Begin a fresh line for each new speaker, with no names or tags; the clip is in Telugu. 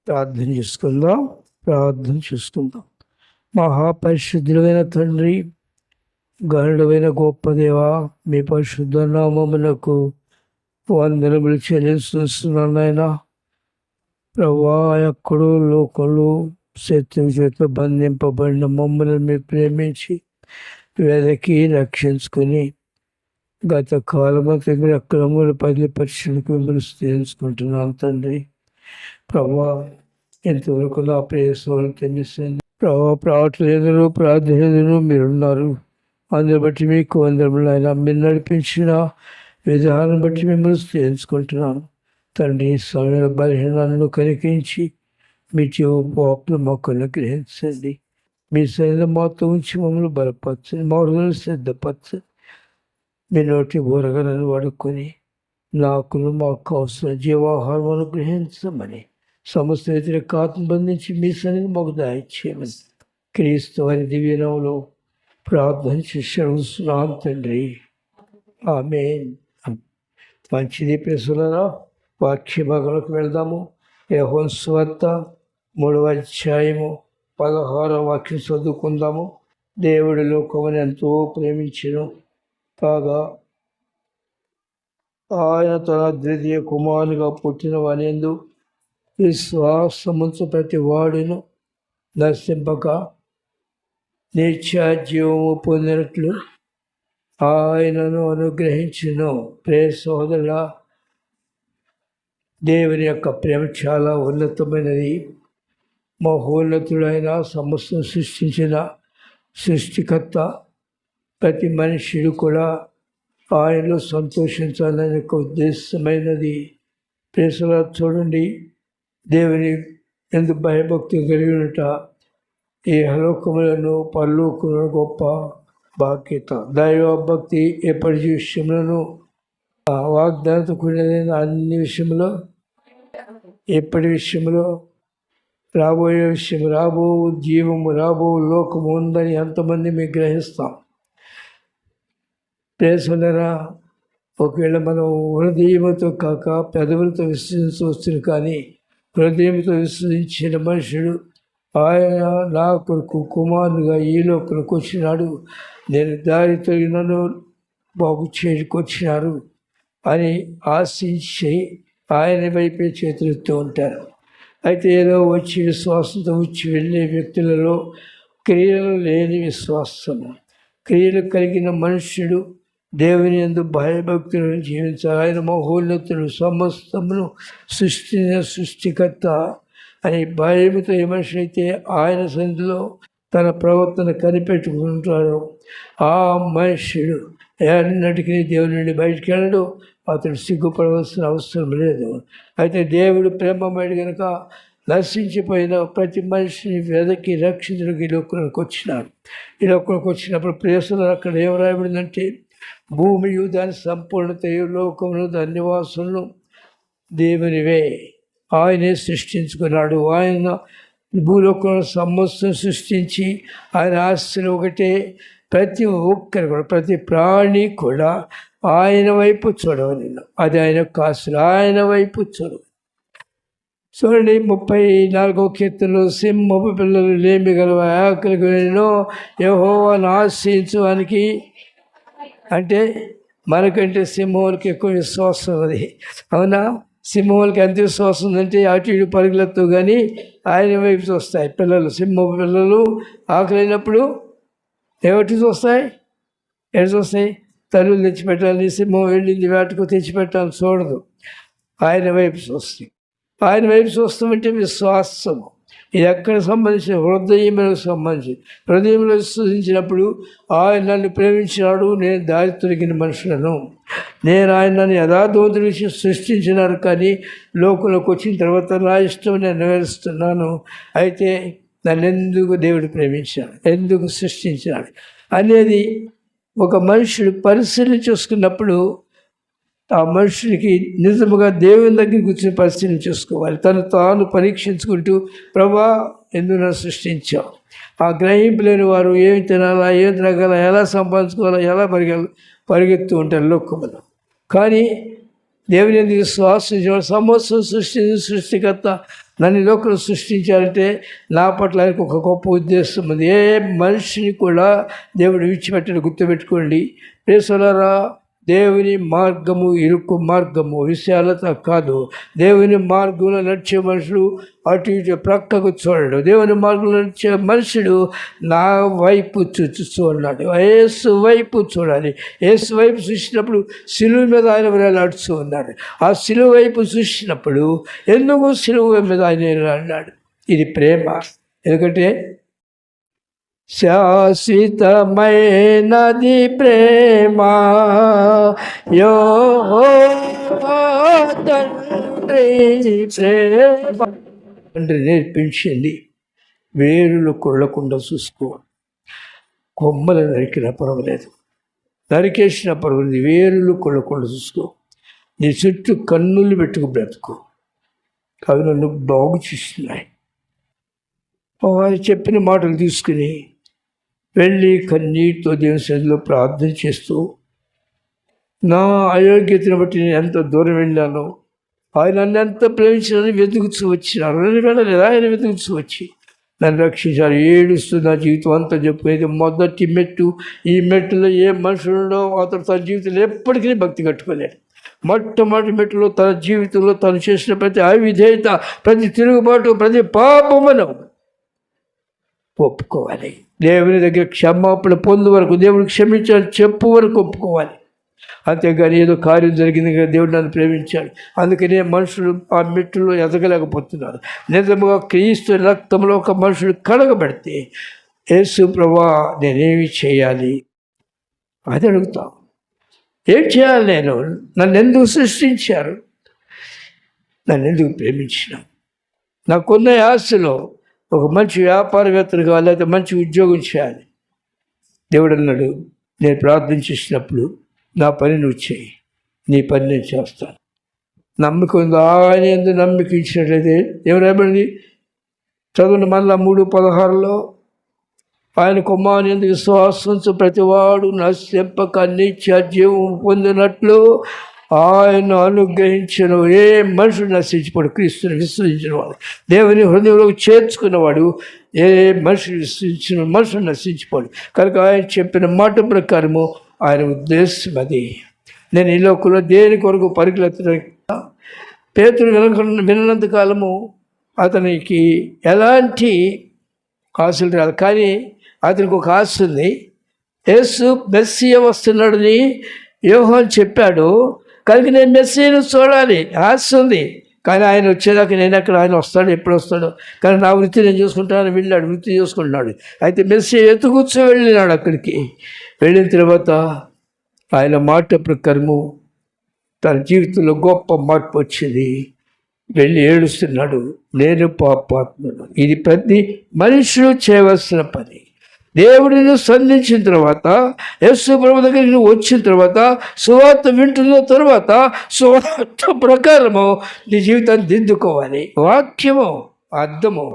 ప్రార్థన చేసుకుందాం. మహాపరిశుద్ధులైన తండ్రి, గరుడమైన గొప్ప దేవ, మీ పరిశుద్ధ నామమునకు వందనములు చెల్లిస్తున్నాను నాయన. ప్రభువా, ఎక్కడో లోకంలో శత్రువు చేతిలో బంధింపబడిన మమ్మల్ని మీరు ప్రేమించి వెదకి రక్షించుకుని గత కాలమంతా మీరు అక్రమములు పరిశీలికి మిమ్మల్ని స్థిరించుకుంటున్నాను తండ్రి. ప్రభా, ఎంతవరకు నా ప్రేయస్సులను తెలిసింది. ప్రభా, ప్రార్థనలు ప్రార్థనలు మీరున్నారు. అందుని బట్టి మీకు వందరములు ఆయన మీరు నడిపించిన విధానం బట్టి మిమ్మల్ని స్థిరించుకుంటున్నాను తండ్రి. సమయంలో బలహీనలను కనికరించి మీ జీవపోకులు మొక్కలను గ్రహించండి. మీ శరీరం మాతో ఉంచి మమ్మల్ని బలపరచండి, మా హృదయాలు సిద్ధపరచండి. మీ నోటి ఊరగలను వాడుకొని నాకును మాకు అవసరం జీవాహారం అనుగ్రహించమని సమస్త వ్యతిరేక ఆత్మ బంధించి మీ సన్నిధి మాకు దయచేయమని క్రీస్తు వారి దివ్యనామములో ప్రార్థన చేస్తున్నాం తండ్రి. ఆమేన్. మంచిది ప్రియులారా, వాక్య భాగంలోకి వెళ్దాము. యోహాను సువార్త 3వ అధ్యాయము 16వ వాక్యం చదువుకుందాము. దేవుడు లోకమును ఎంతో ప్రేమించెను, కాగా ఆయన తన ద్వితీయ కుమారునిగా పుట్టిన వానియందు విశ్వాసముంచు ప్రతి వాడును నశింపక నిత్య జీవము పొందినట్లు ఆయనను అనుగ్రహించును. ప్రియ సోదరుల, దేవుని యొక్క ప్రేమ చాలా ఉన్నతమైనది. మహోన్నతుడైన సమస్తం సృష్టించిన సృష్టికర్త ప్రతి మనుష్యుడు కూడా ఆయనలో సంతోషించాలనే ఒక ఉద్దేశమైనది. ప్రేసలా చూడండి, దేవుని ఎందుకు భయభక్తి కలిగినట ఈ లోకములను పరలోకములను గొప్ప బాధ్యత. దైవభక్తి ఎప్పటి విషయంలోనూ వాగ్దానంతో కూడినదైన అన్ని విషయంలో, ఎప్పటి విషయంలో, రాబోయే విషయం, రాబో జీవము, రాబో లోకము ఉందని ఎంతమంది మేము గ్రహిస్తాం. ప్రేసలరా, ఒకవేళ మనం హృదయంతో కాక పెదవులతో విశ్వసించవచ్చును, కానీ హృదయంతో విశ్వసించిన మనుషుడు ఆయన నా కొరకు కుమారునిగా ఈ లోకంలోకి వచ్చినాడు, నేను దారి తొలగినను బాగు చేరుకొచ్చినారు అని ఆశించి ఆయన వైపే చేతులెత్తూ ఉంటారు. అయితే ఏదో వచ్చి విశ్వాసంతో వచ్చి వెళ్ళే వ్యక్తులలో క్రియలు లేని విశ్వాసము, క్రియలు కలిగిన మనుష్యుడు దేవుని యందు భయభక్తులను జీవించాలి. ఆయన మహోన్నతుడు, సమస్తమును సృష్టికర్త అని భయముతో ఏ మనిషి అయితే ఆయన సన్నిధిలో తన ప్రవర్తన కనిపెట్టుకుంటాడో ఆ మనుష్యుడు ఎన్నటికీ దేవుని నుండి బయటికి వెళ్ళడు, అతడు సిగ్గుపడవలసిన అవసరం లేదు. అయితే దేవుడు ప్రేమమయుడు కనుక నశించిపోయిన ప్రతి మనిషిని వెదకి రక్షించడానికి ఈ లోకంలోకి వచ్చినాడు. ఈ లోకంలోకి వచ్చినప్పుడు ప్రేసలు అక్కడ ఏం రాయబడిందంటే, భూమియు దాని సంపూర్ణతయు లోకమును దాని నివాసులను దేవునివే. ఆయనే సృష్టించుకున్నాడు. ఆయన భూలోకంలో సమస్తం సృష్టించి ఆయన ఆస్తులు ఒకటే. ప్రతి ఒక్కరు కూడా, ప్రతి ప్రాణి కూడా ఆయన వైపు చూడవని, అది ఆయన ఆస్తులు, ఆయన వైపు చూడవు. చూడండి, 34వ కీర్తనలో సింహపు పిల్లలు లేమి గలవ ఆకలికి వెళ్ళినో యెహోవాను ఆశ్రయించడానికి. అంటే మనకంటే సింహాలకి ఎక్కువ విశ్వాసం ఉన్నది, అవునా? సింహాలకి ఎంత విశ్వాసం ఉందంటే అటు ఇటు పరుగులతో కానీ ఆయన వైపు చూస్తాయి. పిల్లలు, సింహపు పిల్లలు ఆకలినప్పుడు ఎవరికి చూస్తాయి? ఎటు చూస్తాయి? తల్లులు తెచ్చిపెట్టాలి, సింహం వెళ్ళింది వేటకు తెచ్చిపెట్టాలని చూడదు, ఆయన వైపు చూస్తాయి. ఆయన వైపు చూస్తామంటే విశ్వాసము. ఇది ఎక్కడ సంబంధించిన? హృదయములకు సంబంధించి. హృదయంలో విశ్వసించినప్పుడు ఆయన నన్ను ప్రేమించినాడు, నేను దారి తొలగిన మనుషులను, నేను ఆయన నన్ను యథార్థవంతుల విషయం సృష్టించినారు, కానీ లోకంలోకి వచ్చిన తర్వాత నా ఇష్టం నేను నెరవేరుస్తున్నాను. అయితే నన్ను ఎందుకు దేవుడు ప్రేమించాడు, ఎందుకు సృష్టించాడు అనేది ఒక మనుషుడు పరిశీలన చూసుకున్నప్పుడు ఆ మనుషుడికి నిజముగా దేవుని దగ్గరికి కూర్చొని పరిశీలన చేసుకోవాలి. తను తాను పరీక్షించుకుంటూ, ప్రభా ఎందుకు నన్ను సృష్టించావు? ఆ గ్రహింపు లేని వారు ఏమి తినాలా, ఏమి త్రాగాలా, ఎలా సంపాదించుకోవాలా, ఎలా పరిగెత్తూ ఉంటారు లోకములో. కానీ దేవుని ఎందుకు విశ్వాసం సమస్తం సృష్టికర్త నన్ను ఈ లోకంలో సృష్టించారంటే నా పట్ల ఆయనకు ఒక గొప్ప ఉద్దేశం ఉంది. ఏ మనిషిని కూడా దేవుడు విడిచిపెట్టని గుర్తుపెట్టుకోండి ప్రియసోదరులారా. దేవుని మార్గము ఇరుకు మార్గము, విశాలత కాదు. దేవుని మార్గంలో నడిచే మనుషుడు అటు ఇటు ప్రక్కకు చూడడు. దేవుని మార్గంలో నడిచే మనుషుడు నా వైపు చూస్తూ ఉన్నాడు. యేసు వైపు చూడాలి. యేసు వైపు చూసినప్పుడు సిలువ మీద ఆయన వేలాడుతూ ఉన్నాడు. ఆ సిలువ వైపు చూసినప్పుడు ఎందుకు సిలువ మీద ఆయన వేలాడినాడు? ఇది ప్రేమ. ఎందుకంటే శాశ్వతమైనది ప్రేమ తండ్రి నేర్పించింది. వేరులు కొళ్ళకుండా చూసుకో. కొమ్మలు నరికిన పర్వాలేదు, నరికేసిన పర్వాలేదు, వేరులు కొళ్ళకుండా చూసుకో. నీ చుట్టూ కన్నులు పెట్టుకు బ్రతుకు. అవి నన్ను బాగు చేస్తున్నాయి. వారు చెప్పిన మాటలు తీసుకుని వెళ్ళి కన్నీటితో దేవుని సన్నిధిలో ప్రార్థన చేస్తూ, నా అయోగ్యతను బట్టి నేను ఎంత దూరం వెళ్ళానో, ఆయన నన్ను ఎంత ప్రేమించాలని వెతుకుతూ వచ్చినారు. నన్ను వెళ్ళలేదు, ఆయన వెతుకుతూ వచ్చి నన్ను రక్షించారు. ఏడుస్తూ నా జీవితం అంతా చెప్పుకునేది మొదటి మెట్టు. ఈ మెట్టులో ఏ మనుషులలో అతను తన జీవితంలో ఎప్పటికీ భక్తి కట్టుకోలేడు. మొట్టమొదటి మెట్టులో తన జీవితంలో తను చేసిన ప్రతి అవిధేయత, ప్రతి తిరుగుబాటు, ప్రతి పాపమును ఒప్పుకోవాలి. దేవుని దగ్గర క్షమాపణ పొందు వరకు, దేవుడికి క్షమించాలని చెప్పు వరకు ఒప్పుకోవాలి. అంతేగాని ఏదో కార్యం జరిగింది కదా దేవుడు నన్ను ప్రేమించాడు అందుకనే మనుషులు ఆ మెట్టులో ఎదగలేకపోతున్నారు. నిజముగా క్రీస్తు రక్తంలో ఒక మనుషుడు కడగబడితే, యేసు ప్రభువా నేనేమి చేయాలి అది అడుగుతాం. ఏం చేయాలి? నేను నన్ను ఎందుకు సృష్టించారు? నన్ను ఎందుకు ప్రేమించినాను? నాకున్న ఆశలో ఒక మంచి వ్యాపారవేత్తలు కావాలి, లేకపోతే మంచి ఉద్యోగం చేయాలి. దేవుడు అన్నాడు, నేను ప్రార్థన చేసినప్పుడు నా పని నువ్వు చేయి, నీ పని నేను చేస్తాను. నమ్మిక ఉంది. ఆయన ఎందుకు నమ్మిక ఇచ్చినట్లయితే ఏమైనా చదువుని మళ్ళా 3:16 ఆయన కుమారుని ఎందుకు విశ్వాసంతో ప్రతివాడు నశింపక నిత్య జీవం పొందినట్లు ఆయన అనుగ్రహించిన ఏ మనుషుడు నశించిపోడు. క్రీస్తుని విశ్వసించిన వాడు, దేవుని హృదయంలోకి చేర్చుకున్నవాడు ఏ మనుషుడు విశ్వసించిన మనుషుడు నశించిపోడు. కనుక ఆయన చెప్పిన మాట ప్రకారము ఆయన ఉద్దేశం అది. నేను ఈ లోకంలో దేని కొరకు పరిగెత్తడానికి పేతురు వినంత కాలము అతనికి ఎలాంటి ఆశలు రాదు. కానీ అతనికి ఒక ఆశ ఉంది. యేసు మెస్సియా వస్తున్నాడని యోహాను చెప్పాడు కనుక నేను మెస్సియాను చూడాలి ఆశ ఉంది. కానీ ఆయన వచ్చేదాకా నేను ఎక్కడ, ఆయన వస్తాడు, ఎప్పుడు వస్తాడు, కానీ నా వృత్తి నేను చూసుకుంటాను వెళ్ళాడు, వృత్తి చూసుకుంటున్నాడు. అయితే మెస్సియా ఎత్తుకూర్చో వెళ్ళినాడు. అక్కడికి వెళ్ళిన తర్వాత ఆయన మాట ప్రకారము తన జీవితంలో గొప్ప మార్పు వచ్చింది. వెళ్ళి ఏడుస్తున్నాడు, నేను పాపాత్ముడు. ఇది ప్రతి మనుషులు చేయవలసిన పని. దేవుడిని సంధించిన తర్వాత, యేసు ప్రభు దగ్గరికి నువ్వు వచ్చిన తర్వాత, సువార్త వింటున్న తర్వాత సువార్త ప్రకారము నీ జీవితాన్ని దిద్దుకోవాలి. వాక్యము అర్థము